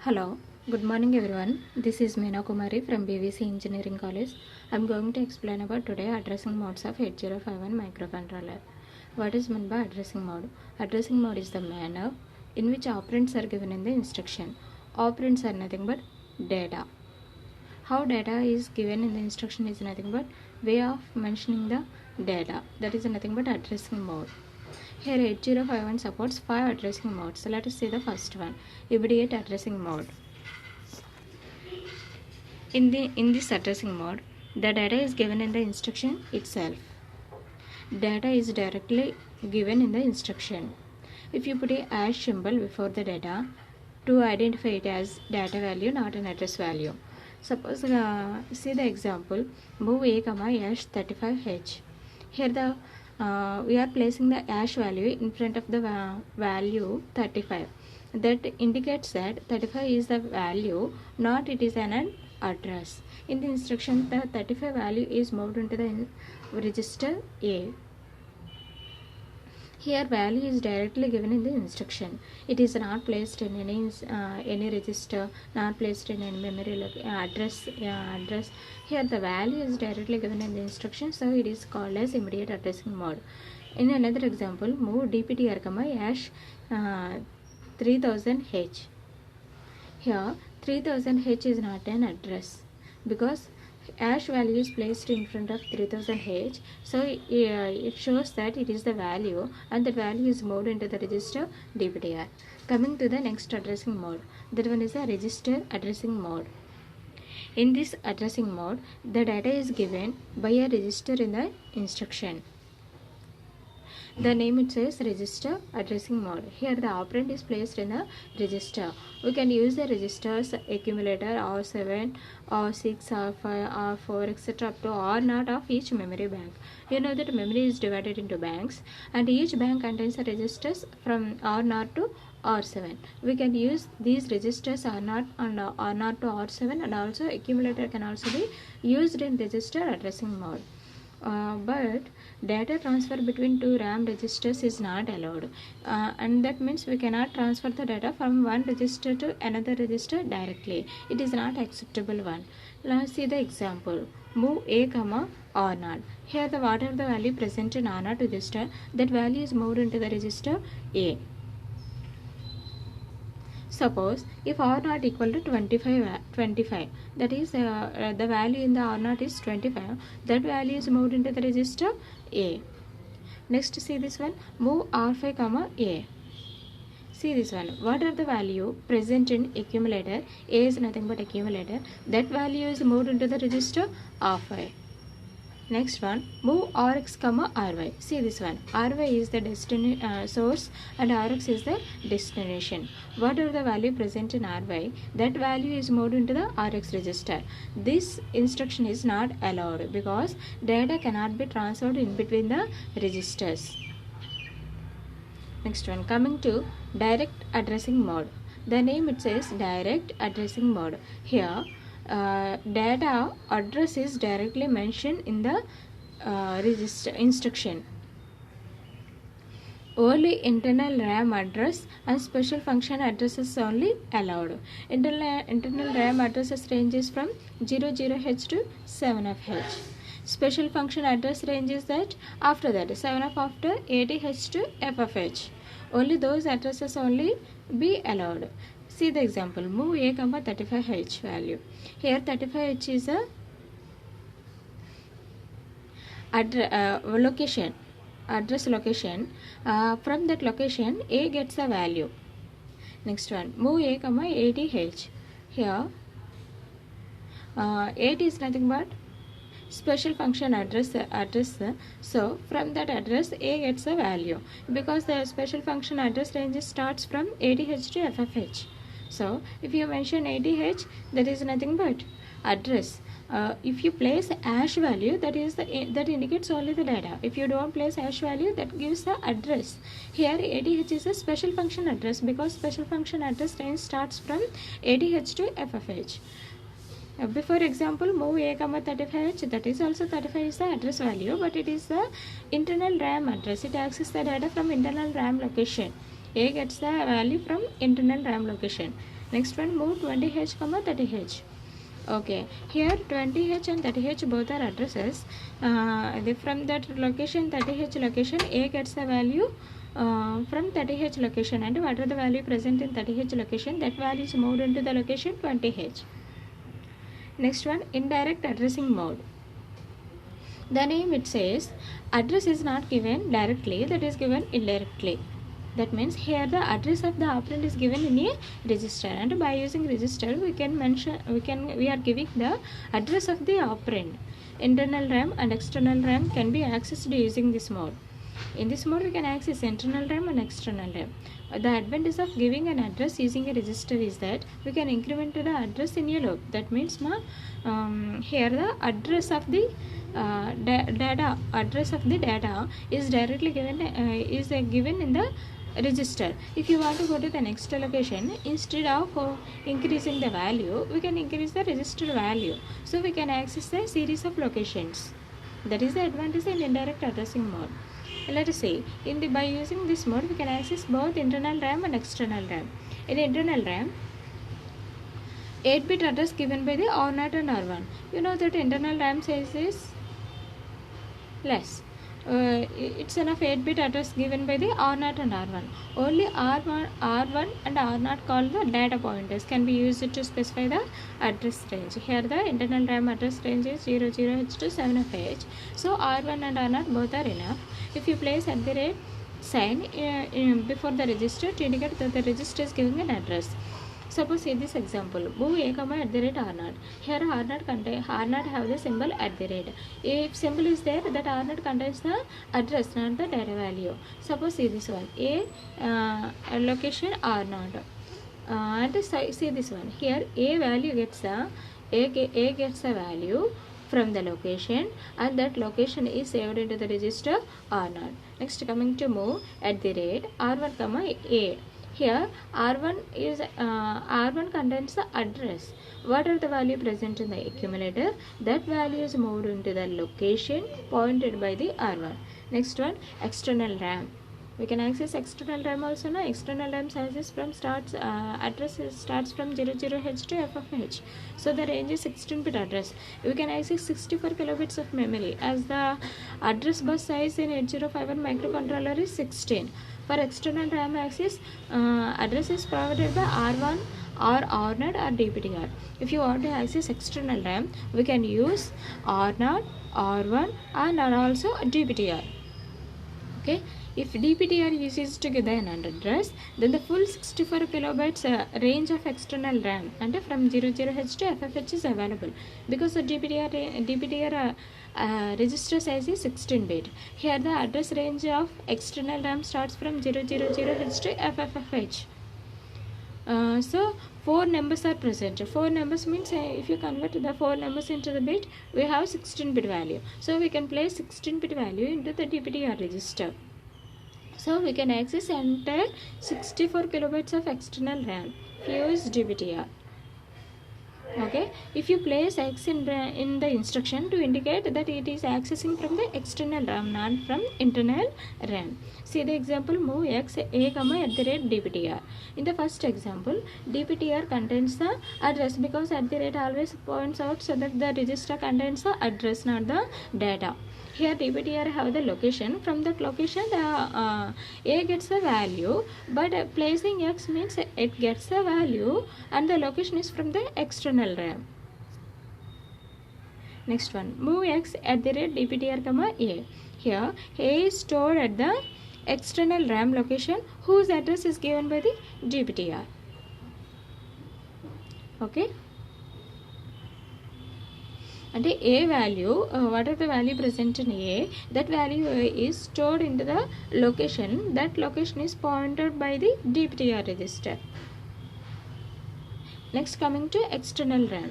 Hello, good morning everyone. This is Meena Kumari from BVC Engineering College. I am going to explain about today addressing modes of 8051 microcontroller. What is meant by addressing mode? Addressing mode is the manner in which operands are given in the instruction. Operands are nothing but data. How data is given in the instruction is nothing but way of mentioning the data. That is nothing but addressing mode. Here 8051 supports 5 addressing modes. So let us see the first one, immediate addressing mode. In this addressing mode, the data is given in the instruction itself. Data is directly given in the instruction. If you put a hash symbol before the data to identify it as data value, not an address value. Suppose see the example, move a hash 35h. Here we are placing the hash value in front of the value 35. That indicates that 35 is the value, not it is an address. In the instruction, the 35 value is moved into the register A. Here value is directly given in the instruction. It is not placed in any register, not placed in any memory address. Here the value is directly given in the instruction, so it is called as immediate addressing mode. In another example, move dptr, hash 3000h. Here 3000h is not an address because hash value is placed in front of 3000h, so it shows that it is the value and that value is moved into the register dptr. Coming to the next addressing mode, that one is the register addressing mode. In this addressing mode, the data is given by a register in the instruction. The name it says register addressing mode. Here the operand is placed in the register. We can use the registers accumulator R7, R6, R5, R4, etc. up to R0 of each memory bank. You know that memory is divided into banks and each bank contains the registers from R0 to R7. We can use these registers R0 and R0 to R7, and also accumulator can also be used in register addressing mode. But data transfer between two RAM registers is not allowed, and that means we cannot transfer the data from one register to another register directly. It is not acceptable one. Let's see the example. Move A, R0. Here the whatever the value present in R0 register, that value is moved into the register A. Suppose if R0 equal to 25, that is the value in the R0 is 25, that value is moved into the register A. Next see this one, move R5, A. See this one, what are the value present in accumulator? A is nothing but accumulator, that value is moved into the register R5. Next one, move Rx, Ry. See this one, Ry is the source and Rx is the destination. Whatever the value present in Ry, that value is moved into the Rx register. This instruction is not allowed because data cannot be transferred in between the registers. Next one, coming to direct addressing mode. The name it says direct addressing mode. Here data address is directly mentioned in the register instruction. Only internal RAM address and special function addresses only allowed. Internal RAM addresses ranges from 00h to 7fh. Special function address ranges that after that 7f after 80h to ffh. Only those addresses only be allowed. See the example, move A, 35h value. Here 35h is a address location. From that location, A gets a value. Next one, move A, 80h. Here 80 is nothing but special function address, so from that address A gets a value because the special function address range starts from 80h to ffh. So if you mention 80h, that is nothing but address. If you place hash value, that indicates only the data. If you don't place hash value, that gives the address. Here 80h is a special function address because special function address range starts from 80h to ffh. Before example, move A, 35h, that is also 35 is the address value, but it is the internal RAM address. It accesses the data from internal RAM location. A gets the value from internal RAM location. Next one, move 20H, 30H. Okay, here 20H and 30H both are addresses. From that location, 30H location, A gets the value from 30H location, and what are the value present in 30H location, that value is moved into the location 20H. Next one, indirect addressing mode. The name it says address is not given directly, that is given indirectly. That means here the address of the operand is given in a register, and by using register we are giving the address of the operand. Internal RAM and external RAM can be accessed using this mode. In this mode we can access internal RAM and external RAM. The advantage of giving an address using a register is that we can increment the address in a loop. That means here the address of the data is directly given given in the register. If you want to go to the next location, instead of increasing the value, we can increase the register value, so we can access a series of locations. That is the advantage in indirect addressing mode. Let us see, by using this mode we can access both internal RAM and external RAM. In internal RAM, 8-bit address given by the R0 and R1. You know that internal RAM size is less. It's enough 8-bit address given by the R0 and R1. Only R1 and R0 called the data pointers can be used to specify the address range. Here the internal RAM address range is 00H to 7F. So R1 and R0 both are enough. If you place at the rate sign before the register to indicate that the register is giving an address. Suppose see this example, move A comma at the rate R0. Here R0 have the symbol at the rate. If symbol is there, that R0 contains the address, not the data value. Suppose see this one, A location R0. And see this one, here A value gets the A gets the value from the location, and that location is saved into the register R0. Next, coming to move at the rate R1 comma A. Here R1 contains the address. What are the value present in the accumulator? That value is moved into the location pointed by the R1. Next one, external RAM. We can access external RAM also. No? External RAM sizes from address starts from 00H to FFH. So the range is 16-bit address. We can access 64 kilobits of memory, as the address bus size in 8051 microcontroller is 16. For external RAM access, address is provided by R1 or R0 or DPTR. If you want to access external RAM, we can use R0, R1 and also DPTR. Okay. If DPTR uses to give an address, then the full 64 kilobytes range of external RAM and from 00H to FFH is available, because the DPTR register size is 16-bit. Here the address range of external RAM starts from 000H to FFH. So 4 numbers are present. 4 numbers means if you convert the 4 numbers into the bit, we have 16-bit value. So we can place 16-bit value into the DPTR register. So we can access entire 64 kilobytes of external RAM. Use DPTR. Okay. If you place X in the instruction to indicate that it is accessing from the external RAM, not from internal RAM. See the example, move X A comma at the rate DPTR. In the first example, DPTR contains the address, because at the rate always points out so that the register contains the address, not the data. Here DPTR have the location. From that location the A gets the value, but placing X means it gets the value and the location is from the external RAM. Next one, move X at the rate DPTR comma A. Here A is stored at the external RAM location whose address is given by the DPTR. Okay. And A value, what are the value present in A, that value is stored into the location. That location is pointed by the DPTR register. Next, coming to external RAM.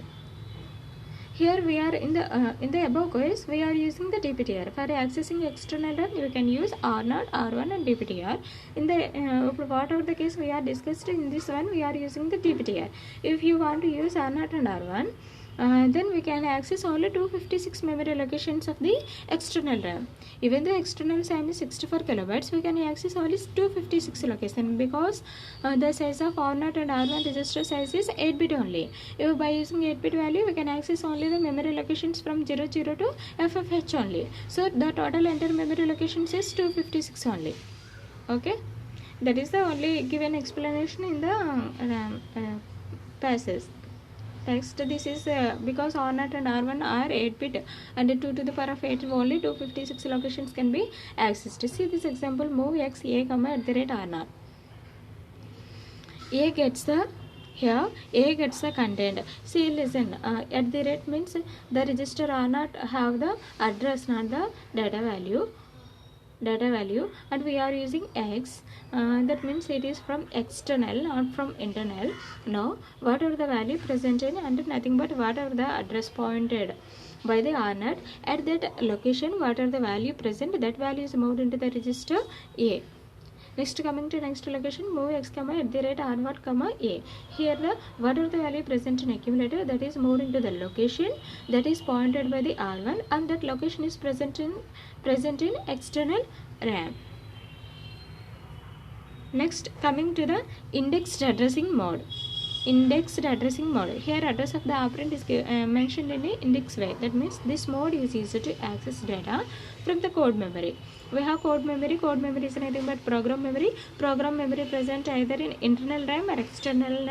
Here we are in the above case we are using the DPTR. For accessing external RAM, you can use R0, R1 and DPTR. In the whatever the case we are discussed in this one, we are using the DPTR. If you want to use R0 and R1, then we can access only 256 memory locations of the external RAM. Even the external RAM is 64 kilobytes, we can access only 256 locations because the size of R0 and R1 register size is 8-bit only. If by using 8-bit value, we can access only the memory locations from 00 to FFH only. So the total enter memory locations is 256 only. Okay, that is the only given explanation in the passage text. This is because R0 and R1 are 8-bit and 2 to the power of 8 only 256 locations can be accessed. See this example, move x a comma at the rate R0. A gets the here A gets the content. See, listen, at the rate means the register R0 have the address, not the data value, and we are using x, that means it is from external, not from internal. Now whatever the value presented and nothing but whatever the address pointed by the R0 at that location, whatever the value present, that value is moved into the register A. Next, coming to next location, move x comma at the rate R0 comma A. Here the whatever the value present in accumulator, that is moved into the location that is pointed by the R1, and that location is present in external RAM. Next, coming to the indexed addressing mode. Here address of the operand is mentioned in the index way. That means this mode is used to access data from the code memory. We have code memory. Code memory is nothing but program memory. Program memory present either in internal RAM or external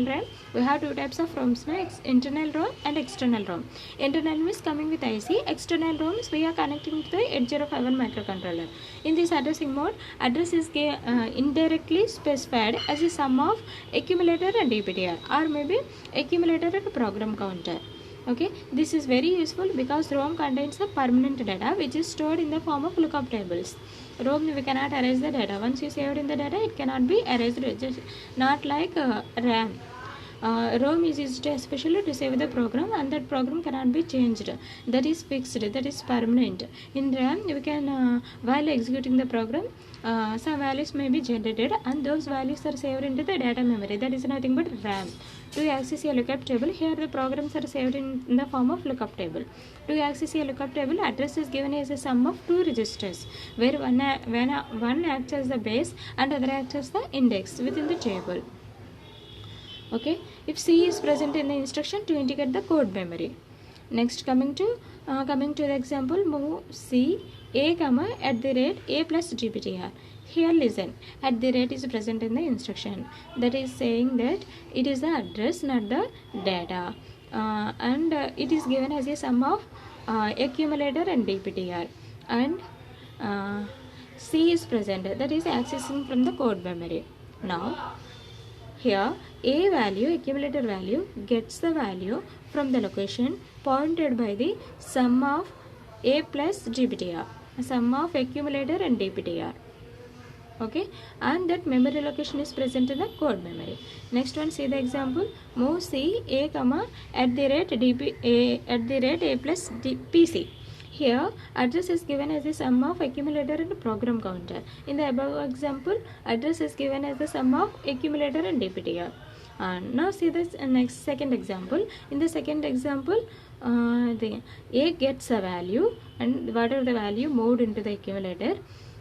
RAM. We have two types of ROMs, internal ROM and external ROM. Internal means coming with IC. External ROMs we are connecting to the 8051 microcontroller. In this addressing mode, address is indirectly specified as a sum of accumulator and DPTR, or maybe accumulator and program counter. Okay, this is very useful because ROM contains a permanent data which is stored in the form of lookup tables. ROM, we cannot erase the data. Once you saved in the data, it cannot be erased, just not like RAM. ROM is used especially to save the program, and that program cannot be changed. That is fixed, that is permanent. In RAM, you can while executing the program, some values may be generated, and those values are saved into the data memory. That is nothing but RAM. To access a lookup table, here the programs are saved in the form of lookup table. To access a lookup table, address is given as a sum of two registers, where one acts as the base and other acts as the index within the table. Okay, if C is present in the instruction to indicate the code memory. Next, coming to the example, move C a comma at the rate A plus GPTR. Here listen, at the rate is present in the instruction. That is saying that it is the address, not the data, and it is given as a sum of accumulator and DPTR, and C is present, that is accessing from the code memory. Now here A value, accumulator value, gets the value from the location pointed by the sum of A plus GPTR, sum of accumulator and DPTR. Okay, and that memory location is present in the code memory. Next one, see the example, move C a comma at the rate A plus PC. Here address is given as the sum of accumulator and program counter. In the above example, address is given as the sum of accumulator and DPTR. Now see this next second example. In the second example, the A gets a value, and whatever the value moved into the accumulator,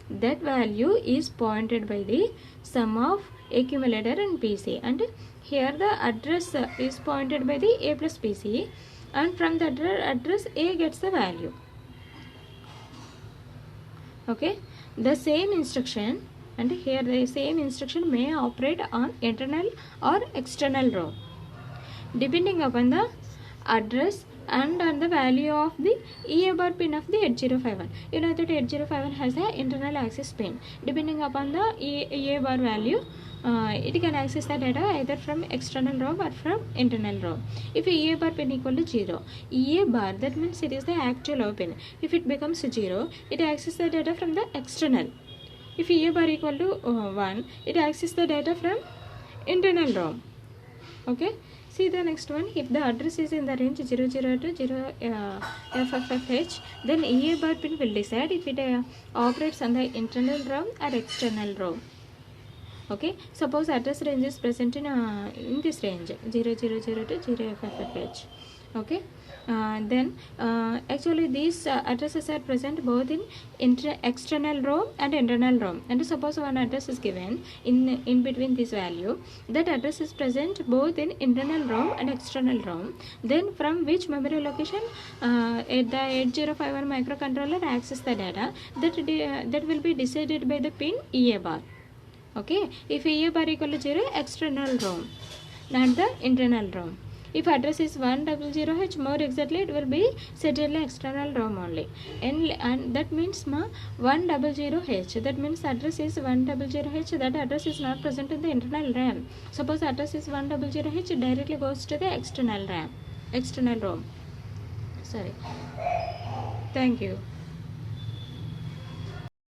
that value is pointed by the sum of accumulator and PC, and here the address is pointed by the A plus PC, and from the address A gets the value. Okay, the same instruction, and here the same instruction may operate on internal or external ROM depending upon the address and on the value of the EA bar pin of the 8051. You know that 8051 has an internal access pin. Depending upon the EA bar value, it can access the data either from external ROM or from internal ROM. If EA bar pin equal to 0, EA bar, that means it is the actual pin. If it becomes 0, it accesses the data from the external. If EA bar equal to 1, it accesses the data from internal ROM. Okay, see the next one. If the address is in the range 00 to 0 FFH, then EA bar pin will decide if it operates on the internal ROM or external ROM. Okay, suppose address range is present in this range 000 to 0FFFH. Okay, then actually these addresses are present both in external ROM and internal ROM. And suppose one address is given in between this value, that address is present both in internal ROM and external ROM. Then from which memory location the 8051 microcontroller access the data, that will be decided by the pin EA bar. Okay, if EA bar equal to 0, external ROM, not the internal ROM. If address is 100H, more exactly it will be certainly external ROM only. And that means 100H. That means address is 100H. That address is not present in the internal RAM. Suppose address is 100H, directly goes to the external RAM, external ROM. Sorry. Thank you.